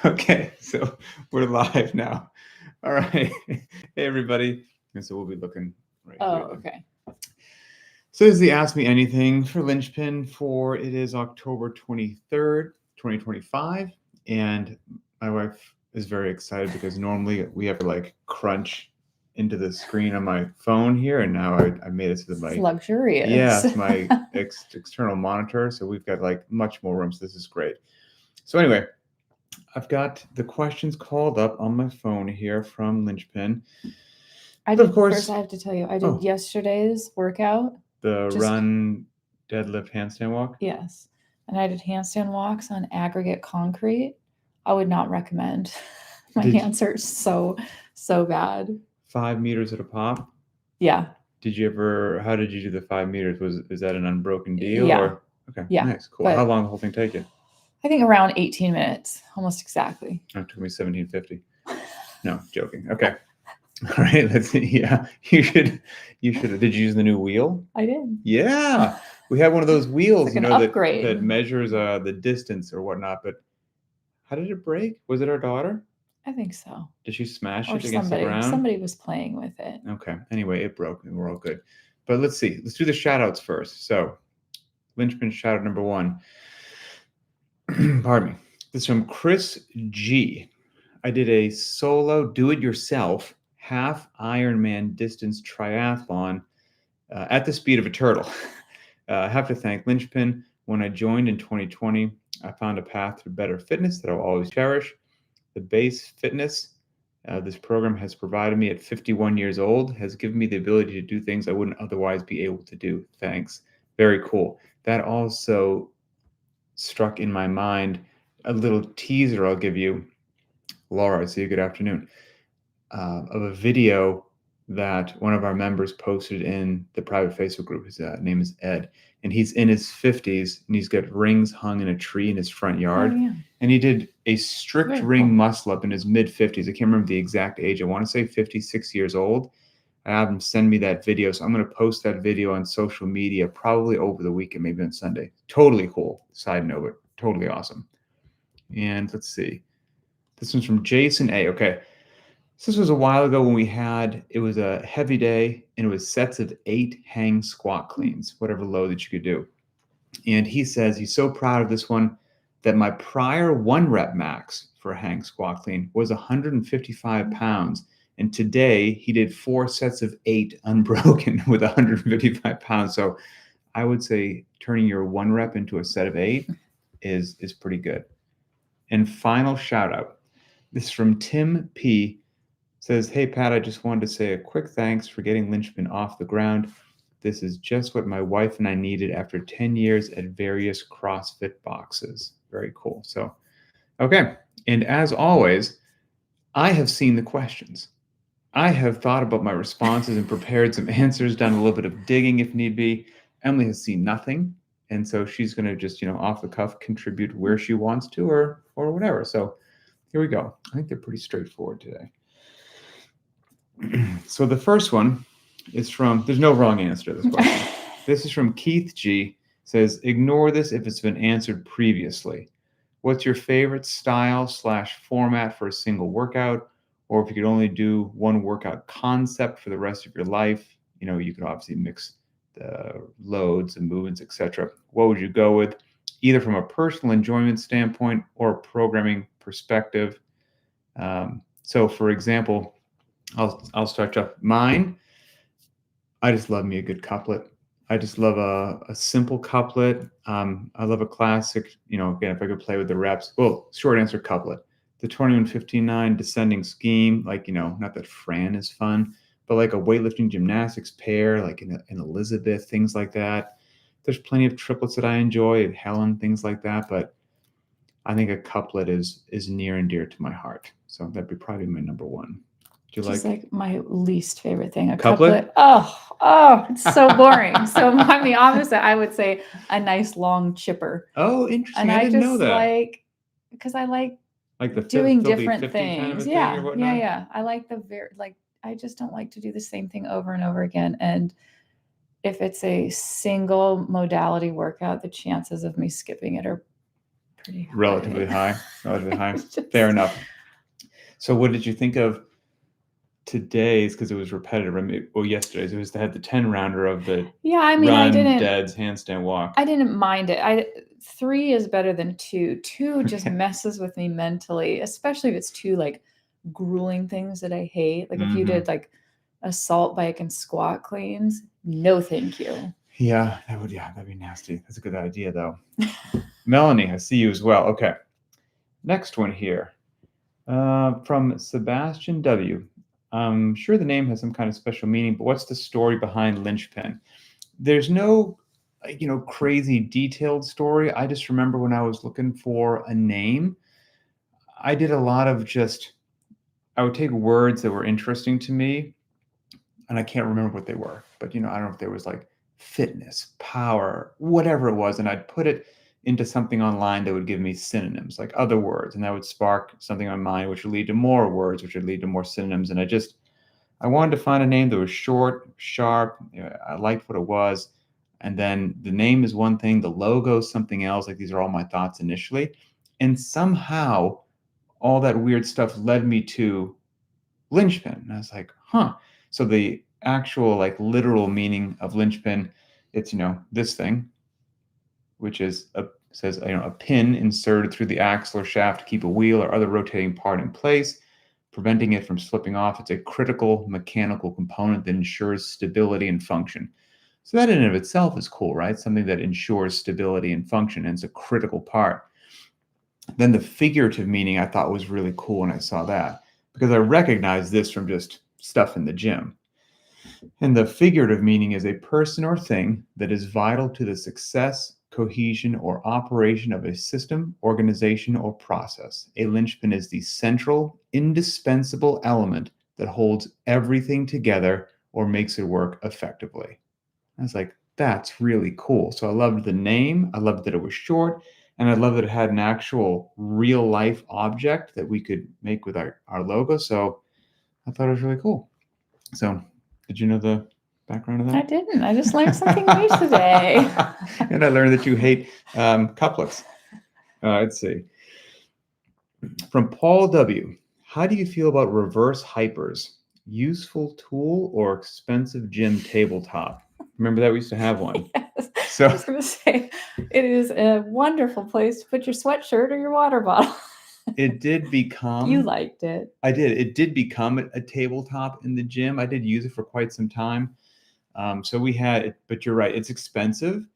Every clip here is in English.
Okay, so we're live now. All right. Hey, everybody. And so we'll be looking right Oh, here. Then. okay. So this is the Ask Me Anything for Lynchpin for it is October 23rd, 2025. And my wife is very excited because normally we have to like crunch into the screen on my phone here. And now I made it so that It's my luxurious. yeah, it's my external monitor. So we've got like much more room. So this is great. So anyway, I've got the questions called up on my phone here from Lynchpin. I But did, of course, first I have to tell you, I did yesterday's workout. the Just- run, deadlift, handstand walk. Yes. And I did handstand walks on aggregate concrete. I would not recommend. My Did you- hands are so bad. 5 meters at a pop. Yeah. Did you ever? How did you do the 5 meters? Is that an unbroken deal? Yeah. Or? Okay. Yeah, Nice. Cool. but- How long did the whole thing take you? I think around 18 minutes, almost exactly. Oh, it took me 1750. No, joking. Okay. All right. Let's see. Yeah, you should. Did you use the new wheel? I did. Yeah, we have one of those wheels, It's like an upgrade. that measures the distance or whatnot. But how did it break? Was it our daughter? I think so. Did she smash Or it against the ground? somebody was playing with it. Okay. Anyway, it broke and we're all good. But let's see. Let's do the shout outs first. So, Lynchpin shout out number 1. Pardon me. This is from Chris G. I did a solo do-it-yourself half Ironman distance triathlon at the speed of a turtle. I have to thank Lynchpin. When I joined in 2020, I found a path to better fitness that I'll always cherish. The base fitness this program has provided me at 51 years old has given me the ability to do things I wouldn't otherwise be able to do. Thanks. Very cool. That also struck in my mind a little teaser I'll give you. Laura, I see you. Good afternoon. Of a video that one of our members posted in the private Facebook group. His name is Ed, and he's in his 50s, and he's got rings hung in a tree in his front yard. Oh, yeah. And he did a strict Very ring cool. muscle up in his mid-50s. I can't remember the exact age. I want to say 56 years old. I have him send me that video, so I'm going to post that video on social media probably over the weekend, maybe on Sunday. Totally cool. Side note, but totally awesome. And let's see. This one's from Jason A. Okay. So this was a while ago when it was a heavy day, and it was sets of 8 hang squat cleans, whatever load that you could do. And he says he's so proud of this one that my prior 1 rep max for a hang squat clean was 155 pounds. And today he did 4 sets of 8 unbroken with 155 pounds. So I would say turning your 1 rep into a set of 8 is pretty good. And final shout out. This is from Tim P. Says, hey, Pat, I just wanted to say a quick thanks for getting Lynchpin off the ground. This is just what my wife and I needed after 10 years at various CrossFit boxes. Very cool. So, okay. And as always, I have seen the questions. I have thought about my responses and prepared some answers, done a little bit of digging if need be. Emily has seen nothing. And so she's going to just, off the cuff, contribute where she wants to or whatever. So here we go. I think they're pretty straightforward today. So the first one is there's no wrong answer to this question. This is from Keith G. Says, ignore this if it's been answered previously. What's your favorite style/format for a single workout? Or if you could only do one workout concept for the rest of your life, you could obviously mix the loads and movements, etc. What would you go with, either from a personal enjoyment standpoint or a programming perspective? So for example, I'll start off. Mine, I just love me a good couplet. I just love a simple couplet. I love a classic, again, if I could play with the reps. Well, short answer, couplet. The 21-15-9 descending scheme, not that Fran is fun, but like a weightlifting gymnastics pair, like in Elizabeth, things like that. There's plenty of triplets that I enjoy, and Helen, things like that. But I think a couplet is near and dear to my heart. So that'd be probably my number 1. Just like my least favorite thing. A couplet? Oh, it's so boring. So I'm the opposite. I would say a nice long chipper. Oh, interesting. And I didn't know that. Because I like the doing Philly different 50 things. kind of a thing Yeah, or whatnot? yeah. I like I just don't like to do the same thing over and over again. And if it's a single modality workout, the chances of me skipping it are pretty high. Relatively high. Relatively high. Just- Fair enough. So what did you think of today's, because it was repetitive, or yesterday's? It was they had the 10 rounder of the Yeah, I mean, I run, didn't deads, handstand walk. I didn't mind it. 3 is better than 2. 2 just Okay. messes with me mentally, especially if it's 2 like grueling things that I hate. Like if you Mhm. did like assault bike and squat cleans, no thank you. Yeah, that'd be nasty. That's a good idea though. Melanie, I see you as well. Okay. Next one here. From Sebastian W. I'm sure the name has some kind of special meaning, but what's the story behind Lynchpin? There's no, crazy detailed story. I just remember when I was looking for a name, I did a lot of I would take words that were interesting to me, and I can't remember what they were, but I don't know if there was like fitness, power, whatever it was, and I'd put it into something online that would give me synonyms, like other words, and that would spark something on my mind, which would lead to more words, which would lead to more synonyms, and I wanted to find a name that was short, sharp. I liked what it was. And then the name is one thing, the logo is something else. Like these are all my thoughts initially. And somehow all that weird stuff led me to Lynchpin. And I was like, huh. So the actual like literal meaning of Lynchpin, it's this thing, which says a pin inserted through the axle or shaft to keep a wheel or other rotating part in place, preventing it from slipping off. It's a critical mechanical component that ensures stability and function. So that in and of itself is cool, right? Something that ensures stability and function, and it's a critical part. Then the figurative meaning I thought was really cool when I saw that, because I recognize this from just stuff in the gym. And the figurative meaning is a person or thing that is vital to the success, cohesion, or operation of a system, organization, or process. A linchpin is the central, indispensable element that holds everything together or makes it work effectively. I was like, that's really cool. So I loved the name. I loved that it was short. And I loved that it had an actual real life object that we could make with our logo. So I thought it was really cool. So did you know the background of that? I didn't. I just learned something new today. And I learned that you hate couplets. Let's see. From Paul W. How do you feel about reverse hypers? Useful tool or expensive gym tabletop? Remember that we used to have one. Yes. So I was going to say, it is a wonderful place to put your sweatshirt or your water bottle. it did become. You liked it. I did. It did become a tabletop in the gym. I did use it for quite some time. So we had it, but you're right. It's expensive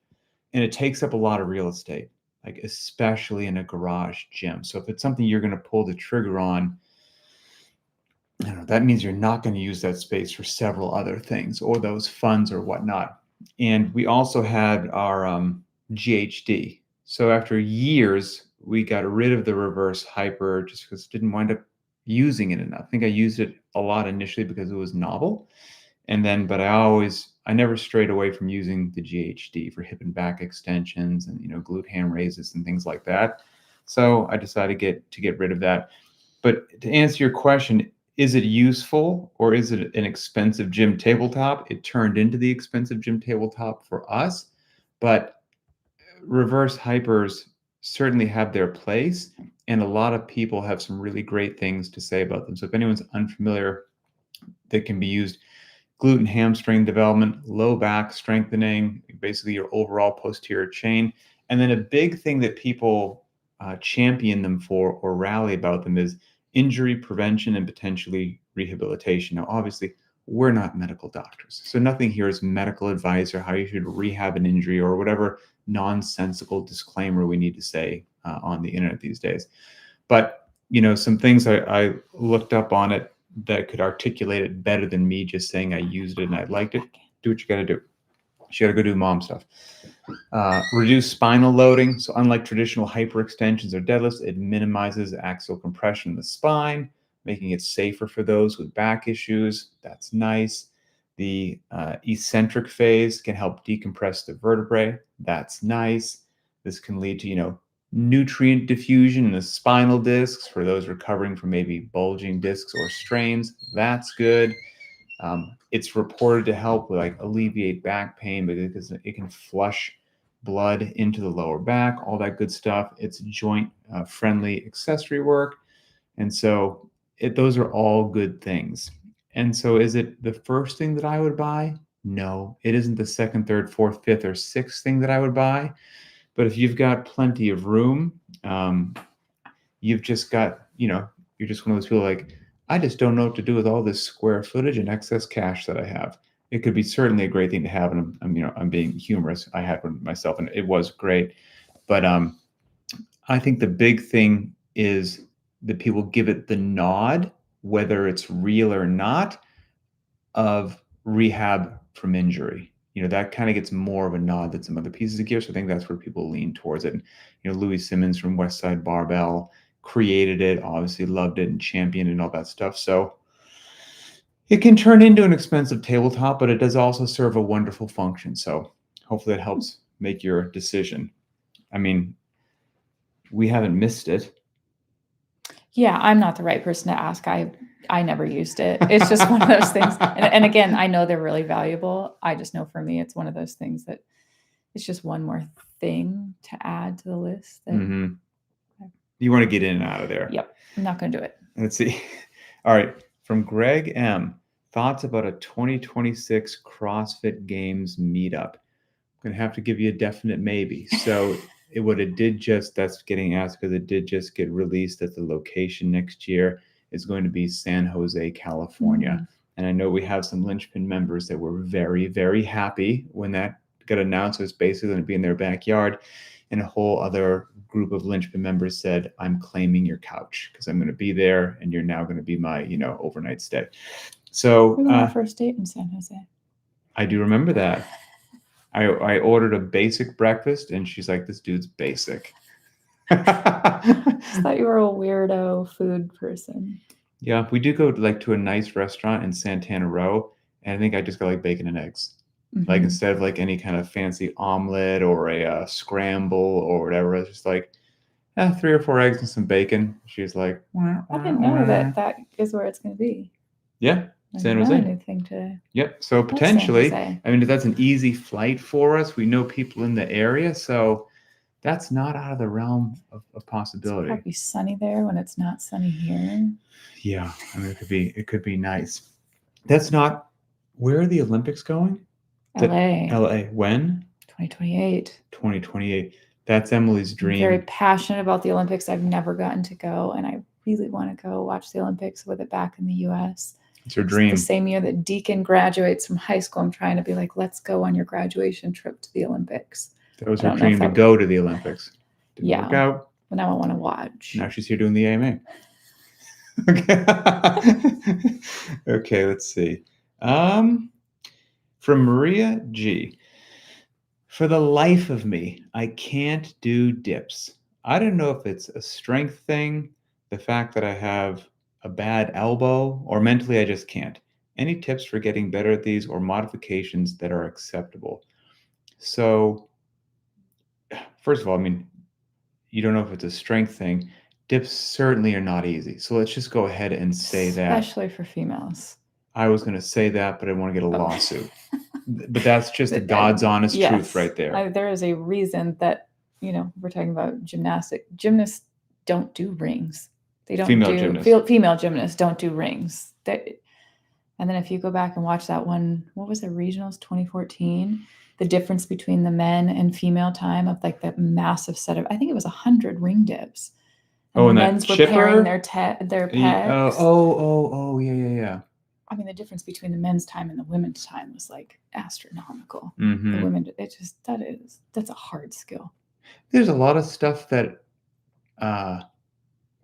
and it takes up a lot of real estate, like especially in a garage gym. So if it's something you're going to pull the trigger on, I don't know, that means you're not going to use that space for several other things or those funds or whatnot. And we also had our GHD. So after years, we got rid of the reverse hyper just because didn't wind up using it enough. I think I used it a lot initially because it was novel. And then, but I never strayed away from using the GHD for hip and back extensions and, glute ham raises and things like that. So I decided to get rid of that. But to answer your question, is it useful or is it an expensive gym tabletop? It turned into the expensive gym tabletop for us, but reverse hypers certainly have their place, and a lot of people have some really great things to say about them. So if anyone's unfamiliar, they can be used glute and hamstring development, low back strengthening, basically your overall posterior chain. And then a big thing that people champion them for or rally about them is injury prevention and potentially rehabilitation. Now, obviously, we're not medical doctors, so nothing here is medical advice or how you should rehab an injury or whatever nonsensical disclaimer we need to say on the internet these days. But, some things I looked up on it that could articulate it better than me just saying I used it and I liked it. Do what you got to do. You got to go do mom stuff. Reduce spinal loading. So unlike traditional hyperextensions or deadlifts, it minimizes axial compression in the spine, making it safer for those with back issues. That's nice. The eccentric phase can help decompress the vertebrae. That's nice. This can lead to, nutrient diffusion in the spinal discs for those recovering from maybe bulging discs or strains. That's good. It's reported to help with alleviate back pain because it can flush blood into the lower back, all that good stuff. It's joint friendly accessory work. And so those are all good things. And so is it the first thing that I would buy? No, it isn't the second, third, fourth, fifth, or sixth thing that I would buy. But if you've got plenty of room, you've just got, you're just one of those people like, I just don't know what to do with all this square footage and excess cash that I have. It could be certainly a great thing to have. And I'm being humorous. I had one myself and it was great. But I think the big thing is that people give it the nod, whether it's real or not, of rehab from injury. That kind of gets more of a nod than some other pieces of gear. So I think that's where people lean towards it. And, Louis Simmons from Westside Barbell created it, obviously loved it and championed it and all that stuff. So it can turn into an expensive tabletop, but it does also serve a wonderful function. So hopefully it helps make your decision. I mean, we haven't missed it. Yeah, I'm not the right person to ask. I never used it. It's just one of those things. And again, I know they're really valuable. I just know for me, it's one of those things that it's just one more thing to add to the list. That You want to get in and out of there. Yep. I'm not going to do it. Let's see. All right. From Greg M. Thoughts about a 2026 CrossFit Games meetup? I'm going to have to give you a definite maybe. So that's getting asked because it did just get released that the location next year is going to be San Jose, California. Mm-hmm. And I know we have some Lynchpin members that were very, very happy when that got announced. It was basically going to be in their backyard. And a whole other group of Lynchpin members said, I'm claiming your couch because I'm going to be there and you're now going to be my, overnight stay. So we went on our first date in San Jose. I do remember that. I ordered a basic breakfast and she's like, this dude's basic. I thought you were a weirdo food person. Yeah, we do go to a nice restaurant in Santana Row. And I think I just got like bacon and eggs. Mm-hmm. Like instead of like any kind of fancy omelet or a scramble or whatever, it's just like 3 or 4 eggs and some bacon. She's like, I didn't know that is where it's going to be. Yeah, San Jose. Anything to Yep. So potentially, I mean, if that's an easy flight for us, we know people in the area, so that's not out of the realm of possibility. It's probably sunny there when it's not sunny here. Yeah, I mean, it could be nice. That's not. Where are the Olympics going? LA. When? 2028. 2028. That's Emily's dream. I'm very passionate about the Olympics. I've never gotten to go, and I really want to go watch the Olympics with it back in the U.S. It's your dream. It's the same year that Deacon graduates from high school. I'm trying to be like, let's go on your graduation trip to the Olympics. That was her dream to go to the Olympics. Didn't work out. But now I want to watch. Now she's here doing the AMA. Okay. Okay, let's see. From Maria G. For the life of me, I can't do dips. I don't know if it's a strength thing, the fact that I have a bad elbow, or mentally I just can't. Any tips for getting better at these or modifications that are acceptable? So, first of all, I mean, you don't know if it's a strength thing. Dips certainly are not easy. So let's just go ahead and say that. Especially for females. I was going to say that, but I want to get a lawsuit. But that's just the God's honest truth right there. There is a reason that, we're talking about gymnastics. Gymnasts don't do rings. They don't female gymnasts don't do rings. And then if you go back and watch that one, what was it, regionals 2014? The difference between the men and female time of like that massive set of, I think it was 100 ring dips. And the men's were pairing their pecs. Yeah. I mean, the difference between the men's time and the women's time was like astronomical. Mm-hmm. The women, that's a hard skill. There's a lot of stuff that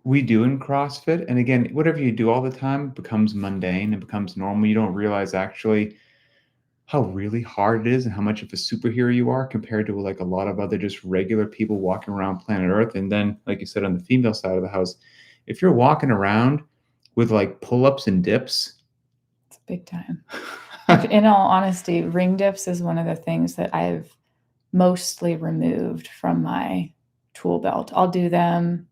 we do in CrossFit. And again, whatever you do all the time becomes mundane and becomes normal. You don't realize actually how really hard it is and how much of a superhero you are compared to like a lot of other just regular people walking around planet Earth. And then, like you said, on the female side of the house, if you're walking around with like pull-ups and dips, it's big time. In all honesty, ring dips is one of the things that I've mostly removed from my tool belt. I'll do them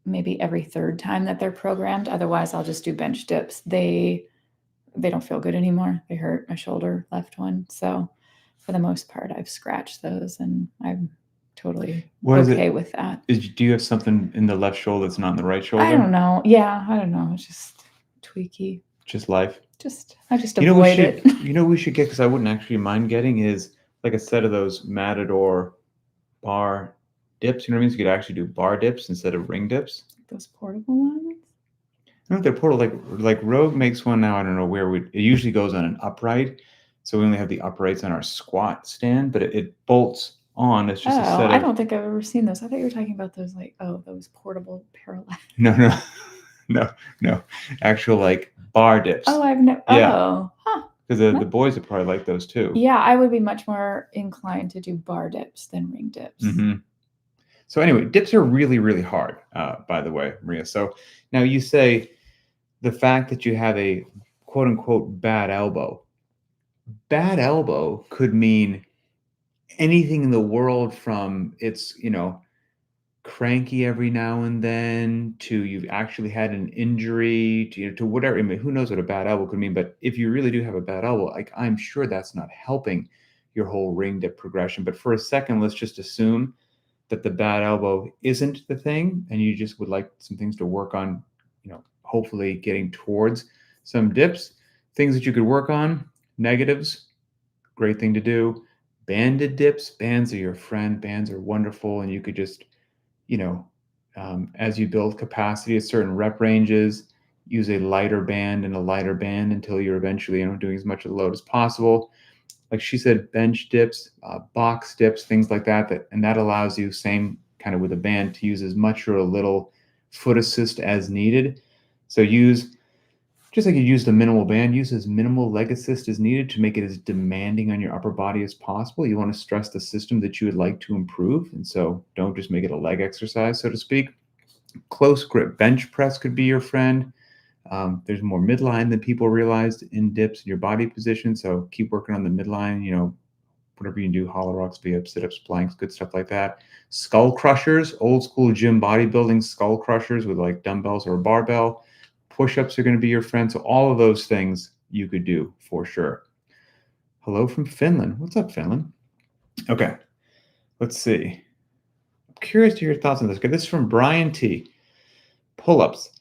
maybe every third time that they're programmed. Otherwise, I'll just do bench dips. They don't feel good anymore. They hurt my shoulder, left one. So for the most part, I've scratched those, and I'm totally okay with that. Do you have something in the left shoulder that's not in the right shoulder? I don't know. Yeah, I don't know. It's just tweaky. Just life. I just avoid it. We should get, because I wouldn't actually mind getting, is like a set of those Matador bar dips. You know what I mean? So you could actually do bar dips instead of ring dips. Those portable ones? I don't know if they're portable. Like Rogue makes one now. I don't know where it usually goes on an upright. So we only have the uprights on our squat stand, but it bolts on. It's just a set of... I don't think I've ever seen those. I thought you were talking about those, like, those portable parallel. No. Actual like bar dips. Oh, I've never. Yeah. Oh, huh. Because the boys would probably like those too. Yeah, I would be much more inclined to do bar dips than ring dips. Mm-hmm. So anyway, dips are really, really hard, by the way, Maria. So now you say the fact that you have a quote unquote bad elbow. Bad elbow could mean anything in the world, from it's, cranky every now and then, to you've actually had an injury, to whatever. I mean, who knows what a bad elbow could mean? But if you really do have a bad elbow, like, I'm sure that's not helping your whole ring dip progression. But for a second, let's just assume that the bad elbow isn't the thing, and you just would like some things to work on, hopefully getting towards some dips. Things that you could work on: negatives, great thing to do. Banded dips. Bands are your friend. Bands are wonderful, and you could just, as you build capacity at certain rep ranges, use a lighter band and a lighter band until you're eventually, doing as much of the load as possible. Like she said, bench dips, box dips, things like that. And that allows you, same kind of with a band, to use as much or a little foot assist as needed. So use, just like you use the minimal band, use as minimal leg assist as needed to make it as demanding on your upper body as possible. You want to stress the system that you would like to improve. And so don't just make it a leg exercise, so to speak. Close grip bench press could be your friend. There's more midline than people realized in dips in your body position. So keep working on the midline, whatever you can do, hollow rocks, V-ups, sit-ups, planks, good stuff like that. Skull crushers, old school gym bodybuilding skull crushers with like dumbbells or a barbell. Push-ups are going to be your friend. So all of those things you could do for sure. Hello from Finland. What's up, Finland? Okay, let's see. I'm curious to hear your thoughts on this. Okay, this is from Brian T. Pull-ups.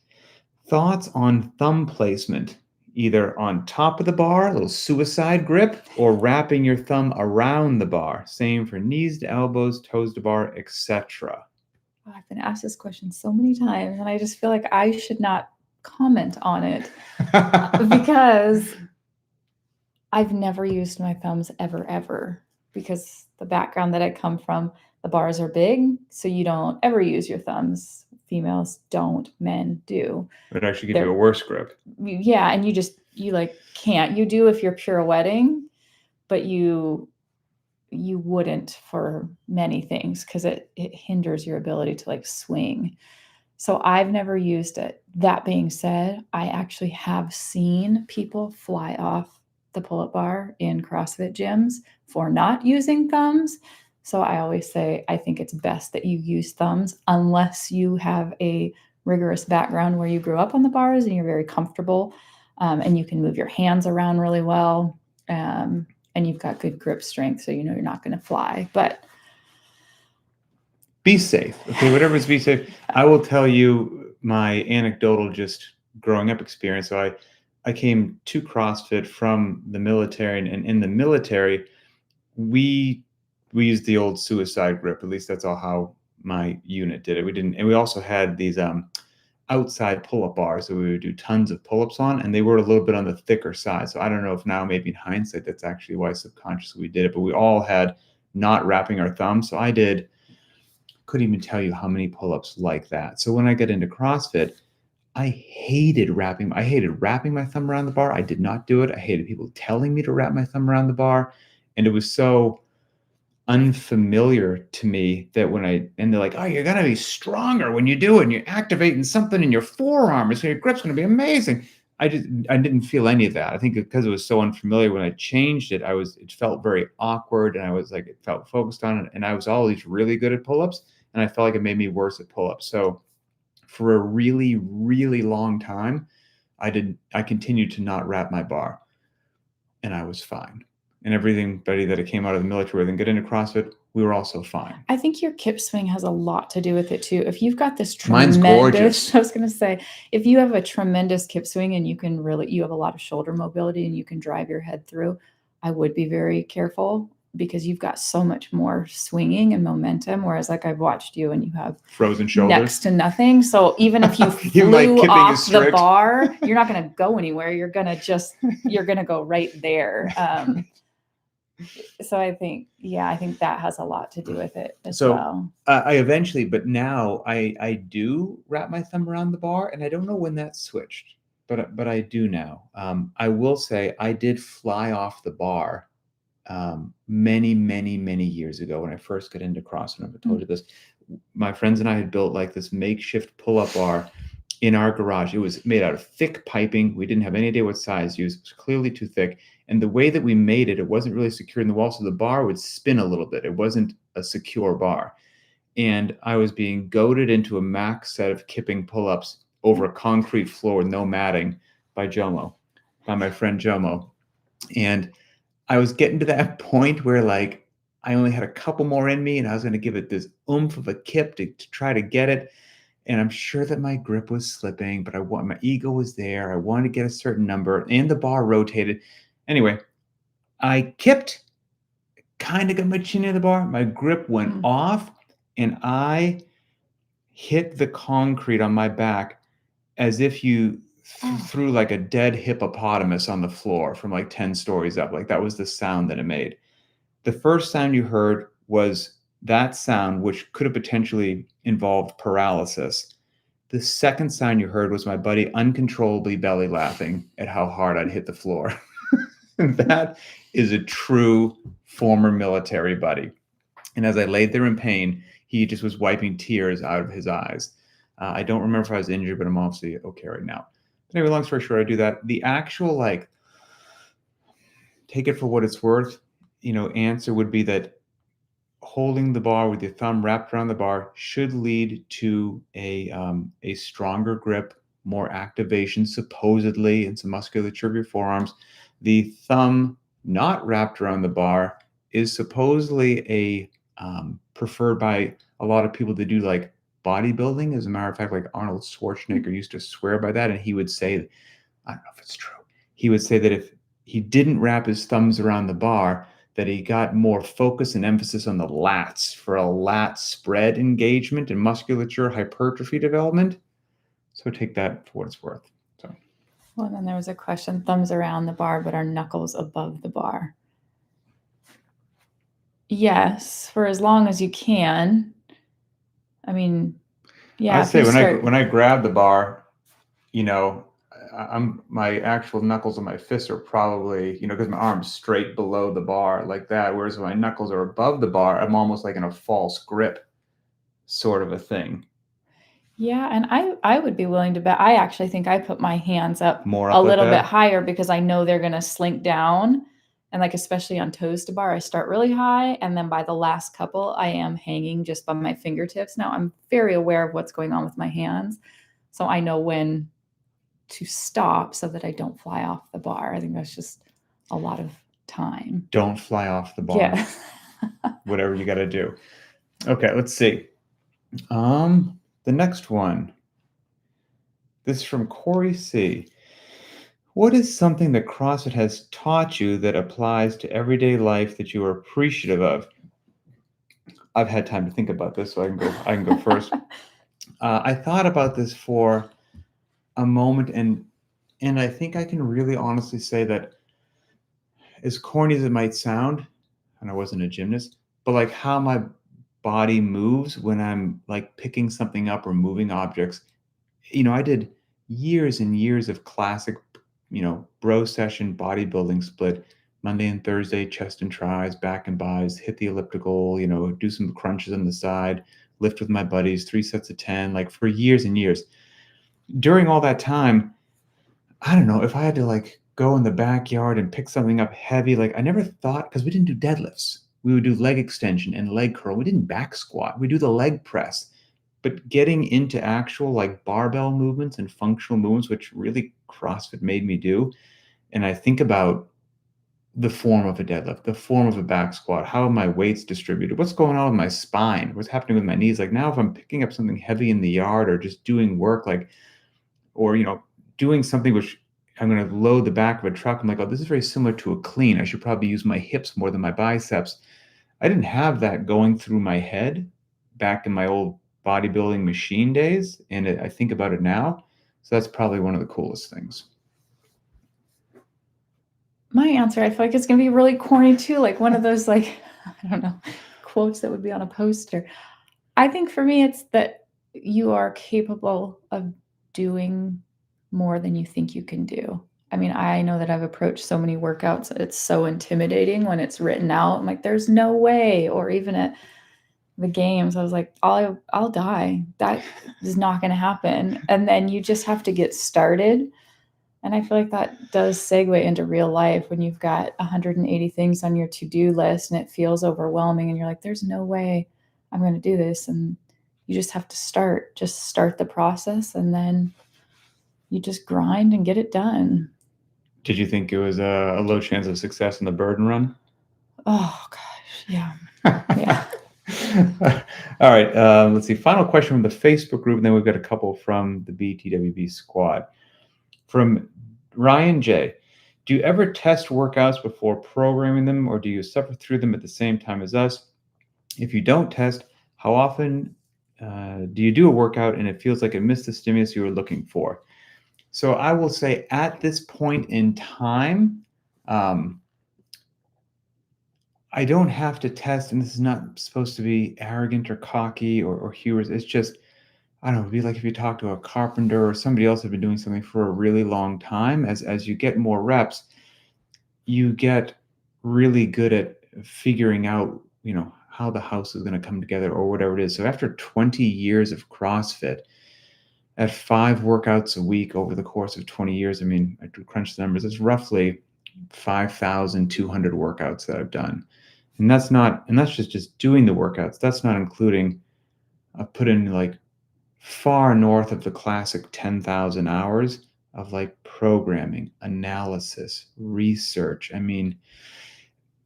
Thoughts on thumb placement, either on top of the bar, a little suicide grip, or wrapping your thumb around the bar. Same for knees to elbows, toes to bar, etc. I've been asked this question so many times, and I just feel like I should not comment on it because I've never used my thumbs ever, because the background that I come from, the bars are big, so you don't ever use your thumbs. Females don't, men do. It actually gives you a worse grip. Yeah, and you like can't. You do if you're pirouetting, but you wouldn't for many things, because it hinders your ability to like swing. So I've never used it. That being said, I actually have seen people fly off the pull-up bar in CrossFit gyms for not using thumbs. So I always say, I think it's best that you use thumbs unless you have a rigorous background where you grew up on the bars and you're very comfortable, and you can move your hands around really well, and you've got good grip strength, so you're not going to fly. But be safe. Okay, whatever is be safe. I will tell you my anecdotal, just growing up experience. So I came to CrossFit from the military, and in the military, we used the old suicide grip. At least that's all how my unit did it. We didn't, and we also had these outside pull-up bars that we would do tons of pull-ups on, and they were a little bit on the thicker side. So I don't know if now, maybe in hindsight, that's actually why subconsciously we did it. But we all had not wrapping our thumbs. So I couldn't even tell you how many pull-ups like that. So when I got into CrossFit, I hated wrapping my thumb around the bar. I did not do it. I hated people telling me to wrap my thumb around the bar. And it was so unfamiliar to me that and they're like, oh, you're going to be stronger when you do it, and you're activating something in your forearm, so your grip's going to be amazing. I didn't feel any of that. I think because it was so unfamiliar, when I changed it, it felt very awkward, and I was like, it felt focused on it. And I was always really good at pull-ups, and I felt like it made me worse at pull-ups. So for a really, really long time, I continued to not wrap my bar, and I was fine. and everybody that came out of the military and get into CrossFit, we were also fine. I think your kip swing has a lot to do with it too. If you've got this Mine's gorgeous. I was going to say, if you have a tremendous kip swing and you have a lot of shoulder mobility and you can drive your head through, I would be very careful because you've got so much more swinging and momentum. Whereas like I've watched you and you have frozen shoulders next to nothing. So even if you flew off the bar, you're not going to go anywhere. You're going to go right there. So I think that has a lot to do with it as well. I eventually, but now I do wrap my thumb around the bar, and I don't know when that switched, but I do now. I will say I did fly off the bar many years ago when I first got into CrossFit. I've told you this. My friends and I had built like this makeshift pull-up bar in our garage. It was made out of thick piping. We didn't have any idea what size to use. It was clearly too thick. And the way that we made it, it wasn't really secure in the wall, so the bar would spin a little bit. It wasn't a secure bar. And I was being goaded into a max set of kipping pull-ups over a concrete floor with no matting by my friend Jomo. And I was getting to that point where like I only had a couple more in me and I was going to give it this oomph of a kip to try to get it. And I'm sure that my grip was slipping, but my ego was there. I wanted to get a certain number and the bar rotated. Anyway, I kipped, kind of got my chin in the bar. My grip went off and I hit the concrete on my back as if you threw like a dead hippopotamus on the floor from like 10 stories up. Like that was the sound that it made. The first sound you heard was that sound, which could have potentially involved paralysis. The second sound you heard was my buddy uncontrollably belly laughing at how hard I'd hit the floor. That is a true former military buddy. And as I laid there in pain, he just was wiping tears out of his eyes. I don't remember if I was injured, but I'm obviously okay right now. But anyway, long story short, I do that. The actual, like, take it for what it's worth, answer would be that holding the bar with your thumb wrapped around the bar should lead to a stronger grip, more activation, supposedly, in some musculature of your forearms. The thumb not wrapped around the bar is supposedly preferred by a lot of people to do like bodybuilding. As a matter of fact, like Arnold Schwarzenegger used to swear by that, and he would say, I don't know if it's true, he would say that if he didn't wrap his thumbs around the bar, that he got more focus and emphasis on the lats for a lat spread engagement and musculature hypertrophy development. So take that for what it's worth. So. Well, then there was a question, thumbs around the bar, but are knuckles above the bar? Yes, for as long as you can. I mean, yeah. I'd say when I grab the bar, my actual knuckles on my fists are probably, because my arm's straight below the bar like that. Whereas when my knuckles are above the bar, I'm almost like in a false grip sort of a thing. Yeah. And I would be willing to bet. I actually think I put my hands up a little bit higher because I know they're going to slink down. And like, especially on toes to bar, I start really high. And then by the last couple, I am hanging just by my fingertips. Now I'm very aware of what's going on with my hands. So I know when to stop so that I don't fly off the bar. I think that's just a lot of time. Don't fly off the bar. Yeah. Whatever you got to do. Okay, let's see. The next one. This is from Corey C. What is something that CrossFit has taught you that applies to everyday life that you are appreciative of? I've had time to think about this, so I can go first. I thought about this for a moment, and I think I can really honestly say that, as corny as it might sound, and I wasn't a gymnast, but like how my body moves when I'm like picking something up or moving objects. I did years and years of classic, bro session bodybuilding split, Monday and Thursday, chest and tries, back and buys, hit the elliptical, do some crunches on the side, lift with my buddies, 3 sets of 10, like for years and years. During all that time, I don't know if I had to like go in the backyard and pick something up heavy. Like I never thought, because we didn't do deadlifts. We would do leg extension and leg curl. We didn't back squat. We do the leg press. But getting into actual like barbell movements and functional movements, which really CrossFit made me do. And I think about the form of a deadlift, the form of a back squat, how are my weights distributed, what's going on with my spine, what's happening with my knees. Like now, if I'm picking up something heavy in the yard or just doing work, like, or, doing something which I'm going to load the back of a truck, I'm like, oh, this is very similar to a clean. I should probably use my hips more than my biceps. I didn't have that going through my head back in my old bodybuilding machine days. And I think about it now. So that's probably one of the coolest things. My answer, I feel like it's going to be really corny too. Like one of those, like, I don't know, quotes that would be on a poster. I think for me, it's that you are capable of doing more than you think you can do. I mean, I know that I've approached so many workouts that it's so intimidating when it's written out. I'm like, there's no way. Or even at the games, I was like, I'll die. That is not going to happen. And then you just have to get started. And I feel like that does segue into real life when you've got 180 things on your to-do list and it feels overwhelming and you're like, there's no way I'm going to do this. And you just have to start the process, and then you just grind and get it done. Did you think it was a low chance of success in the burden run? Oh gosh, yeah. Yeah. All right. Let's see. Final question from the Facebook group, and then we've got a couple from the BTWB squad. From Ryan J. Do you ever test workouts before programming them, or do you suffer through them at the same time as us? If you don't test, how often do you do a workout and it feels like it missed the stimulus you were looking for? So I will say at this point in time, I don't have to test, and this is not supposed to be arrogant or cocky or hubris. It's just, I don't know, it'd be like if you talk to a carpenter or somebody else who's been doing something for a really long time. As you get more reps, you get really good at figuring out, how the house is going to come together or whatever it is. So after 20 years of CrossFit, at 5 workouts a week over the course of 20 years, I mean, I crunch the numbers, it's roughly 5,200 workouts that I've done. And that's just doing the workouts. That's not including, I've put in like far north of the classic 10,000 hours of like programming, analysis, research. I mean,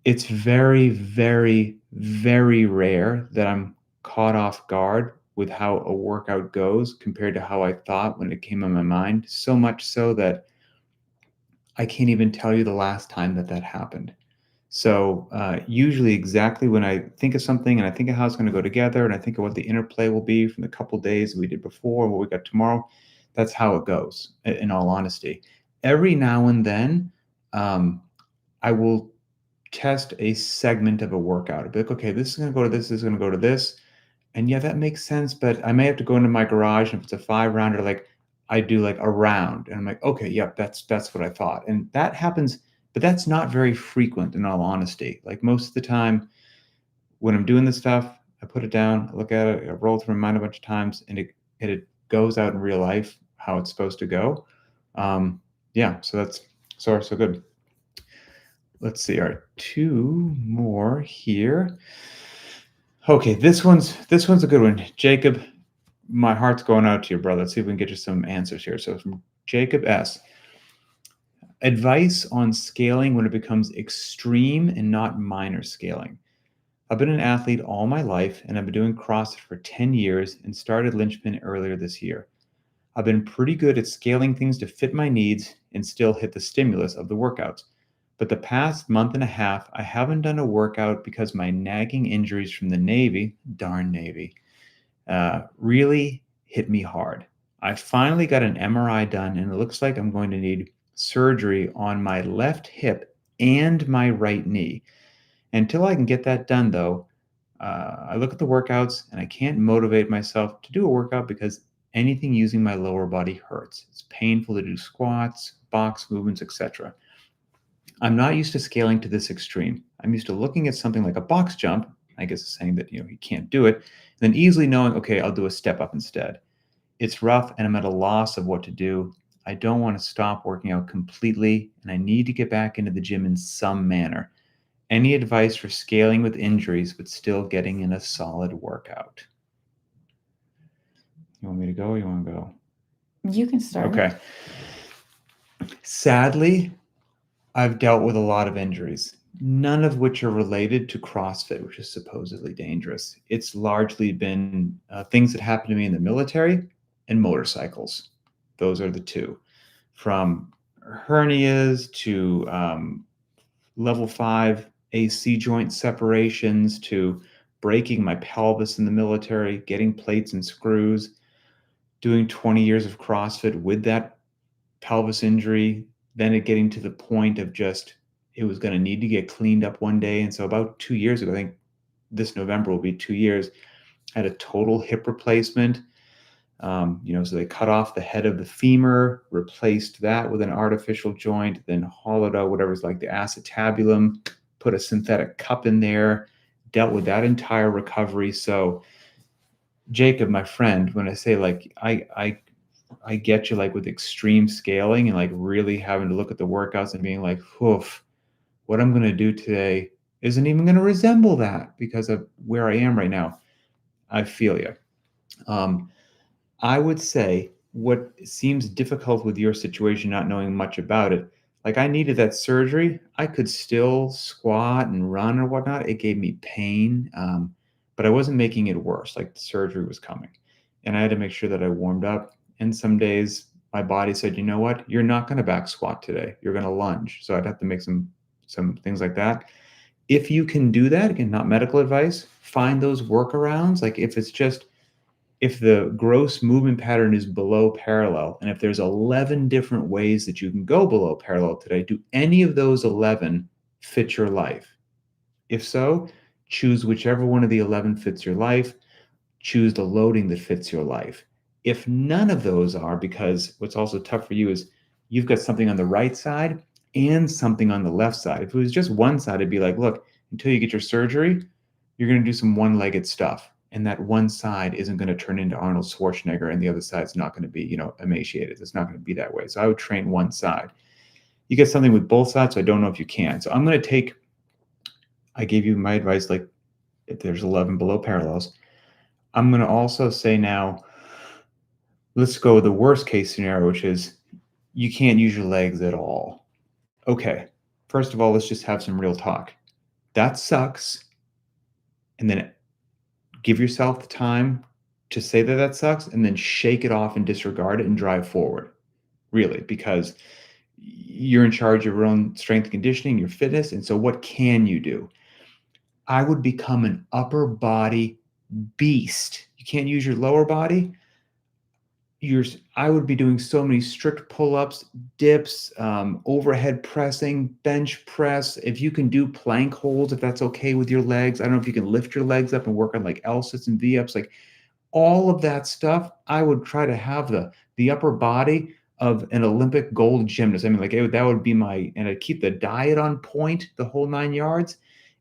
it's very, very, very rare that I'm caught off guard with how a workout goes compared to how I thought when it came in my mind. So much so that I can't even tell you the last time that happened. So usually exactly when I think of something and I think of how it's going to go together and I think of what the interplay will be from the couple days we did before and what we got tomorrow, that's how it goes, in all honesty. Every now and then, I will test a segment of a workout. I'll be like, okay, this is going to go to this is going to go to this. And yeah, that makes sense. But I may have to go into my garage, and if it's a 5-rounder, like I do like a round. And I'm like, okay, yep, that's what I thought. And that happens. But that's not very frequent, in all honesty. Like most of the time when I'm doing this stuff, I put it down, I look at it, I roll through my mind a bunch of times, and it goes out in real life how it's supposed to go. Yeah, so that's so good. Let's see, all right, 2 more here. Okay, this one's a good one. Jacob, my heart's going out to you, brother. Let's see if we can get you some answers here. So from Jacob S. Advice on scaling when it becomes extreme and not minor scaling. I've been an athlete all my life, and I've been doing CrossFit for 10 years and started Lynchpin earlier this year. I've been pretty good at scaling things to fit my needs and still hit the stimulus of the workouts. But the past month and a half, I haven't done a workout because my nagging injuries from the Navy, darn Navy, really hit me hard. I finally got an MRI done, and it looks like I'm going to need surgery on my left hip and my right knee. Until I can get that done, though, I look at the workouts and I can't motivate myself to do a workout because anything using my lower body hurts. It's painful to do squats, box movements, etc. I'm not used to scaling to this extreme. I'm used to looking at something like a box jump, I guess it's saying that you can't do it, and then easily knowing, okay, I'll do a step up instead. It's rough and I'm at a loss of what to do. I don't want to stop working out completely, and I need to get back into the gym in some manner. Any advice for scaling with injuries but still getting in a solid workout? You want me to go or you want to go? You can start. Okay. Sadly, I've dealt with a lot of injuries, none of which are related to CrossFit, which is supposedly dangerous. It's largely been things that happened to me in the military and motorcycles. Those are the two. From hernias to level 5 AC joint separations to breaking my pelvis in the military, getting plates and screws, doing 20 years of CrossFit with that pelvis injury, then it getting to the point of just it was going to need to get cleaned up one day. And so about 2 years ago, I think this November will be 2 years, I had a total hip replacement. So they cut off the head of the femur, replaced that with an artificial joint, then hollowed out whatever's like the acetabulum, put a synthetic cup in there, dealt with that entire recovery. So Jacob, my friend, when I say like I get you like with extreme scaling and like really having to look at the workouts and being like, oof, what I'm going to do today isn't even going to resemble that because of where I am right now. I feel you. I would say what seems difficult with your situation, not knowing much about it, like I needed that surgery. I could still squat and run or whatnot. It gave me pain, but I wasn't making it worse. Like the surgery was coming. And I had to make sure that I warmed up. And some days my body said, you know what? You're not going to back squat today. You're going to lunge. So I'd have to make some things like that. If you can do that, again, not medical advice, find those workarounds. Like if the gross movement pattern is below parallel, and if there's 11 different ways that you can go below parallel today, do any of those 11 fit your life? If so, choose whichever one of the 11 fits your life. Choose the loading that fits your life. If none of those are, because what's also tough for you is you've got something on the right side and something on the left side. If it was just one side, it'd be like, look, until you get your surgery, you're going to do some one-legged stuff. And that one side isn't going to turn into Arnold Schwarzenegger and the other side's not going to be, emaciated. It's not going to be that way. So I would train one side. You get something with both sides, so I don't know if you can. So I'm going to I gave you my advice, like if there's 11 below parallels. I'm going to also say now, let's go with the worst case scenario, which is you can't use your legs at all. Okay, first of all, let's just have some real talk. That sucks. And then give yourself the time to say that sucks and then shake it off and disregard it and drive forward. Really, because you're in charge of your own strength and conditioning, your fitness. And so what can you do? I would become an upper body beast. You can't use your lower body. I would be doing so many strict pull-ups, dips, overhead pressing, bench press. If you can do plank holds, if that's okay with your legs. I don't know if you can lift your legs up and work on like L-sits and V-ups, like all of that stuff. I would try to have the upper body of an Olympic gold gymnast. I mean, like that would be and I'd keep the diet on point, the whole 9 yards.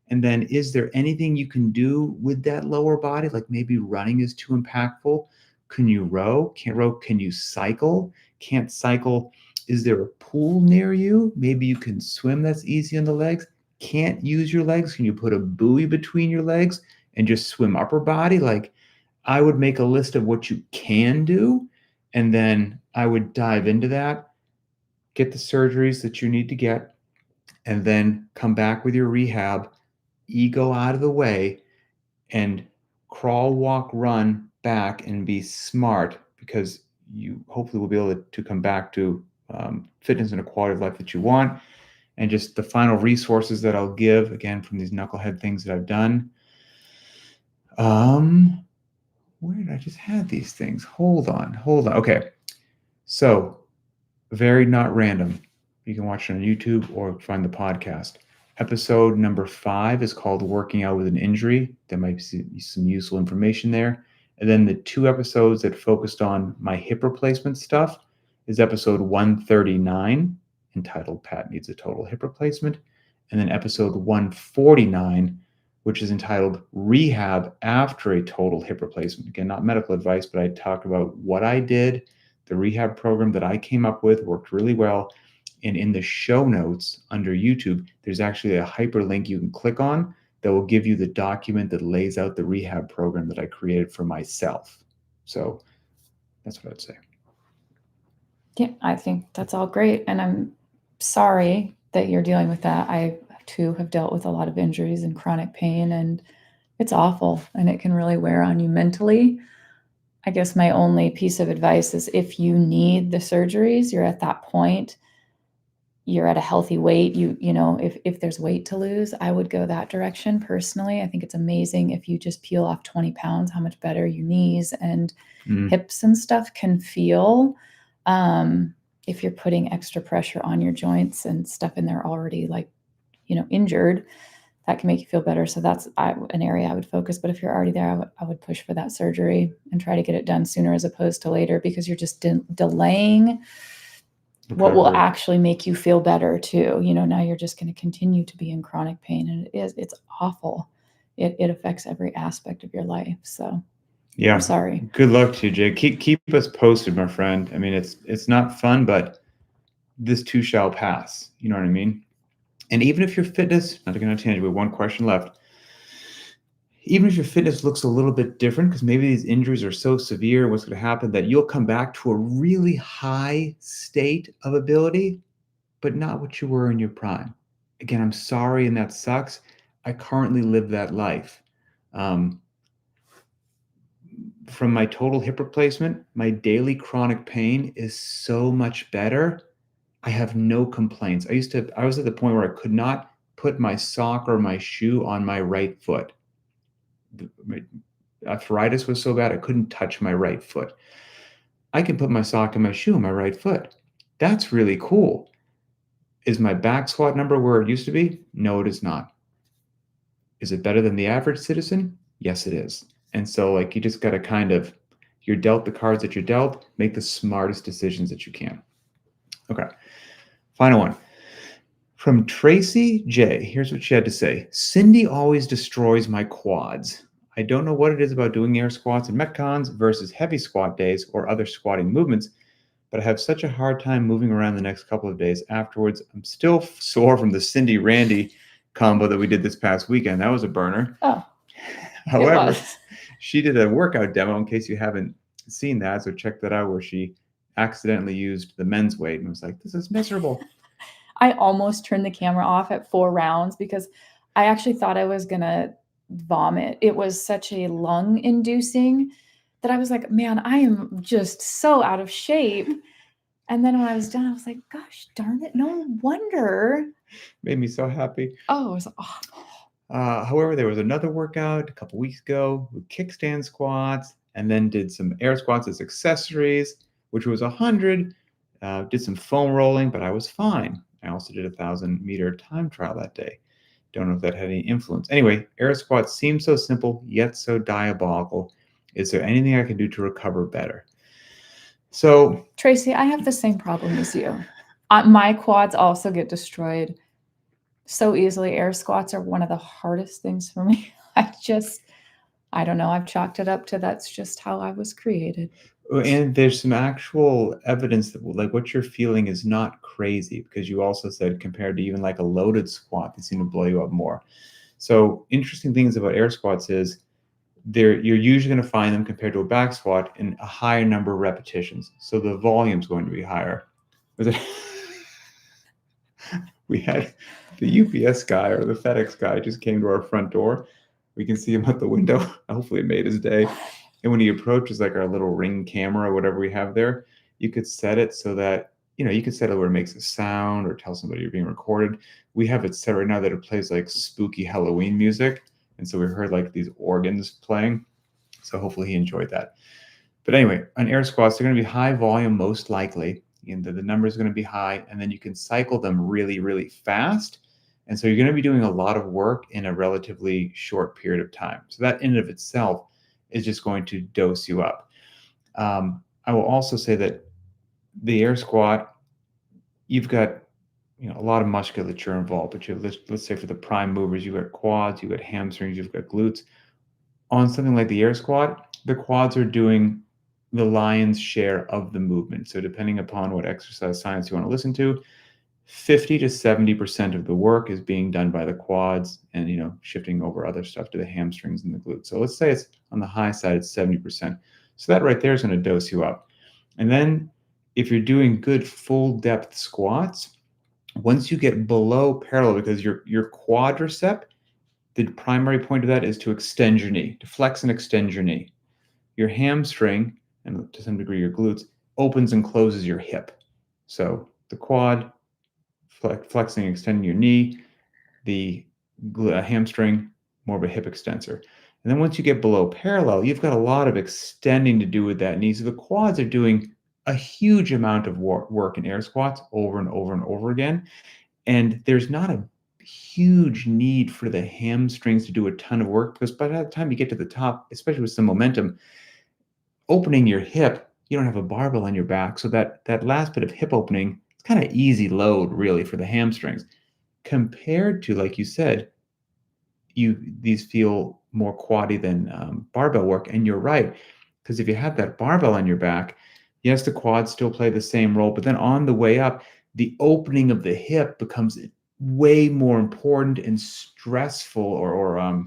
And then is there anything you can do with that lower body? Like maybe running is too impactful. Can you row? Can't row. Can you cycle? Can't cycle. Is there a pool near you? Maybe you can swim. That's easy on the legs. Can't use your legs. Can you put a buoy between your legs and just swim upper body? Like I would make a list of what you can do. And then I would dive into that, get the surgeries that you need to get, and then come back with your rehab, ego out of the way, and crawl, walk, run back and be smart, because you hopefully will be able to come back to fitness and a quality of life that you want. And just the final resources that I'll give, again, from these knucklehead things that I've done. Where did I just have these things? Hold on. Okay. So, very not random. You can watch it on YouTube or find the podcast. Episode number 5 is called Working Out with an Injury. There might be some useful information there. And then the 2 episodes that focused on my hip replacement stuff is episode 139, entitled Pat Needs a Total Hip Replacement. And then episode 149, which is entitled Rehab After a Total Hip Replacement. Again, not medical advice, but I talk about what I did. The rehab program that I came up with worked really well. And in the show notes under YouTube, there's actually a hyperlink you can click on that will give you the document that lays out the rehab program that I created for myself. So that's what I'd say. Yeah, I think that's all great. And I'm sorry that you're dealing with that. I too have dealt with a lot of injuries and chronic pain, and it's awful, and it can really wear on you mentally. I guess my only piece of advice is if you need the surgeries, you're at that point, you're at a healthy weight, you know, if there's weight to lose, I would go that direction personally. I think it's amazing if you just peel off 20 pounds, how much better your knees and hips and stuff can feel. If you're putting extra pressure on your joints and stuff and they're already like, you know, injured, that can make you feel better. So that's an area I would focus. But if you're already there, I would push for that surgery and try to get it done sooner as opposed to later, because you're just delaying what will actually make you feel better too. You know, now you're just going to continue to be in chronic pain, and it's awful. It affects every aspect of your life. So yeah, I'm sorry. Good luck to you, Jay. Keep us posted, my friend. I mean, it's not fun, but this too shall pass. You know what I mean? And even if your fitness, not to get on a tangent, we have one question left. Even if your fitness looks a little bit different, because maybe these injuries are so severe, what's going to happen that you'll come back to a really high state of ability, but not what you were in your prime. Again, I'm sorry, and that sucks. I currently live that life. From my total hip replacement, my daily chronic pain is so much better. I have no complaints. I was at the point where I could not put my sock or my shoe on my right foot. My arthritis was so bad, I couldn't touch my right foot. I can put my sock and my shoe on my right foot. That's really cool. Is my back squat number where it used to be? No, it is not. Is it better than the average citizen? Yes, it is. And so, like, you just got to kind of, you're dealt the cards that you're dealt, make the smartest decisions that you can. Okay. Final one. From Tracy J. Here's what she had to say. Cindy always destroys my quads. I don't know what it is about doing air squats and Metcons versus heavy squat days or other squatting movements, but I have such a hard time moving around the next couple of days afterwards. I'm still sore from the Cindy Randy combo that we did this past weekend. That was a burner. Oh, however, she did a workout demo, in case you haven't seen that, so check that out, where she accidentally used the men's weight and was like, this is miserable. I almost turned the camera off at 4 rounds because I actually thought I was going to vomit. It was such a lung inducing that I was like, man, I am just so out of shape. And then when I was done, I was like, gosh darn it, no wonder. Made me so happy. Oh, it was awful. However, there was another workout a couple weeks ago with kickstand squats, and then did some air squats as accessories, which was 100. Did some foam rolling, but I was fine. I also did a 1,000-meter time trial that day. Don't know if that had any influence. Anyway, air squats seem so simple, yet so diabolical. Is there anything I can do to recover better? So, Tracy, I have the same problem as you. My quads also get destroyed so easily. Air squats are one of the hardest things for me. I don't know. I've chalked it up to that's just how I was created. And there's some actual evidence that, like, what you're feeling is not crazy, because you also said compared to even like a loaded squat, they seem to blow you up more. So interesting things about air squats is you're usually going to find them compared to a back squat in a higher number of repetitions. So the volume's going to be higher. We had the UPS guy or the FedEx guy just came to our front door. We can see him out the window. Hopefully it made his day. And when he approaches, like, our little Ring camera or whatever we have there, you could set it so that, you could set it where it makes a sound or tell somebody you're being recorded. We have it set right now that it plays like spooky Halloween music. And so we heard like these organs playing. So hopefully he enjoyed that. But anyway, on air squats, they're going to be high volume most likely. And the number is going to be high, and then you can cycle them really, really fast. And so you're going to be doing a lot of work in a relatively short period of time. So that in and of itself is just going to dose you up. I will also say that the air squat, you've got a lot of musculature involved, but let's say for the prime movers, you've got quads, you've got hamstrings, you've got glutes. On something like the air squat, the quads are doing the lion's share of the movement. So depending upon what exercise science you want to listen to, 50 to 70% of the work is being done by the quads, and shifting over other stuff to the hamstrings and the glutes. So let's say it's on the high side, it's 70%. So that right there is going to dose you up. And then if you're doing good full depth squats, Once you get below parallel, because your quadricep, the primary point of that is to extend your knee, to flex and extend your knee. Your hamstring, and to some degree your glutes, opens and closes your hip. So the quad, flexing, extending your knee, the hamstring, more of a hip extensor. And then once you get below parallel, you've got a lot of extending to do with that knee. So the quads are doing a huge amount of work in air squats over and over and over again. And there's not a huge need for the hamstrings to do a ton of work, because by the time you get to the top, especially with some momentum, opening your hip, you don't have a barbell on your back. So that last bit of hip opening, it's kind of easy load really for the hamstrings, compared to, like you said, these feel more quaddy than barbell work. And you're right, because if you have that barbell on your back, yes, the quads still play the same role, but then on the way up, the opening of the hip becomes way more important and stressful, or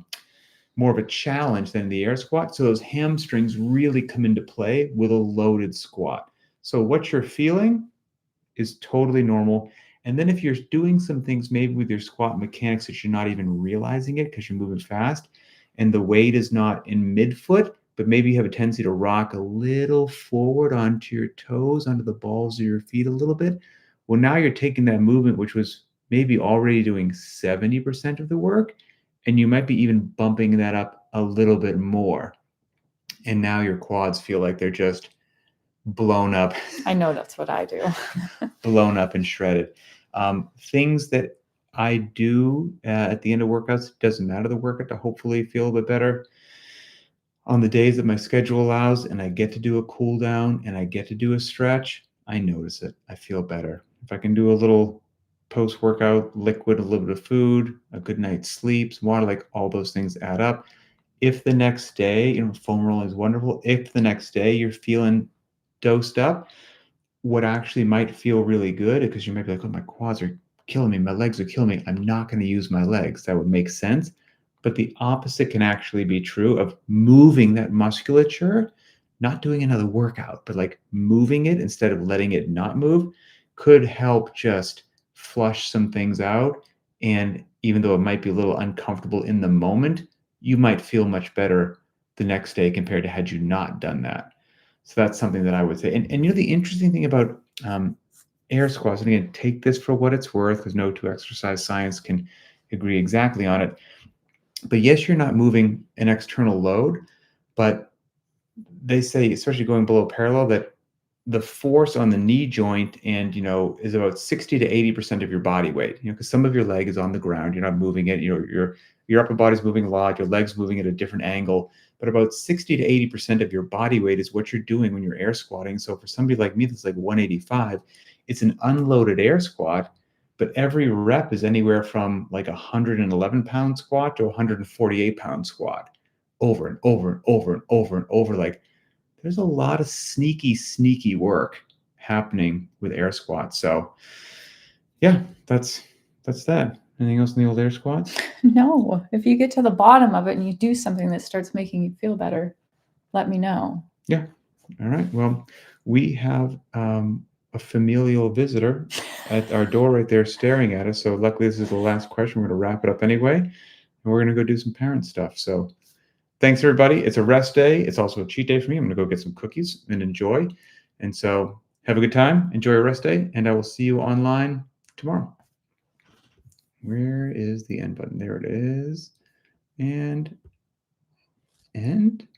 more of a challenge than the air squat. So those hamstrings really come into play with a loaded squat. So what you're feeling is totally normal. And then if you're doing some things maybe with your squat mechanics that you're not even realizing it because you're moving fast, and the weight is not in midfoot, but maybe you have a tendency to rock a little forward onto your toes, onto the balls of your feet a little bit. Well, now you're taking that movement, which was maybe already doing 70% of the work, and you might be even bumping that up a little bit more. And now your quads feel like they're just blown up. I know that's what I do. Blown up and shredded. Things that I do at the end of workouts, doesn't matter the workout, to hopefully feel a bit better. On the days that my schedule allows and I get to do a cool down and I get to do a stretch, I notice it. I feel better. If I can do a little post-workout liquid, a little bit of food, a good night's sleep, some water, like all those things add up. If the next day, foam rolling is wonderful. If the next day you're feeling dosed up, what actually might feel really good, because you might be like, oh, my quads are killing me, my legs are killing me, I'm not going to use my legs. That would make sense. But the opposite can actually be true, of moving that musculature, not doing another workout, but like moving it instead of letting it not move, could help just flush some things out. And even though it might be a little uncomfortable in the moment, you might feel much better the next day compared to had you not done that. So that's something that I would say. And the interesting thing about air squats, and again, take this for what it's worth, because no two exercise science can agree exactly on it. But yes, you're not moving an external load, but they say, especially going below parallel, that the force on the knee joint and is about 60 to 80% of your body weight. Because some of your leg is on the ground, you're not moving it. Your upper body's moving a lot, your leg's moving at a different angle, but about 60 to 80% of your body weight is what you're doing when you're air squatting. So for somebody like me that's like 185, it's an unloaded air squat, but every rep is anywhere from like 111-pound squat to 148-pound squat, over and over and over and over and over. Like, there's a lot of sneaky work happening with air squats. So yeah, that's that. Anything else in the old air squats? No. If you get to the bottom of it and you do something that starts making you feel better, let me know. Yeah. All right. Well, we have a familial visitor at our door right there staring at us. So luckily this is the last question. We're going to wrap it up anyway. And we're going to go do some parent stuff. So thanks, everybody. It's a rest day. It's also a cheat day for me. I'm going to go get some cookies and enjoy. And so have a good time. Enjoy your rest day. And I will see you online tomorrow. Where is the end button? There it is. And end.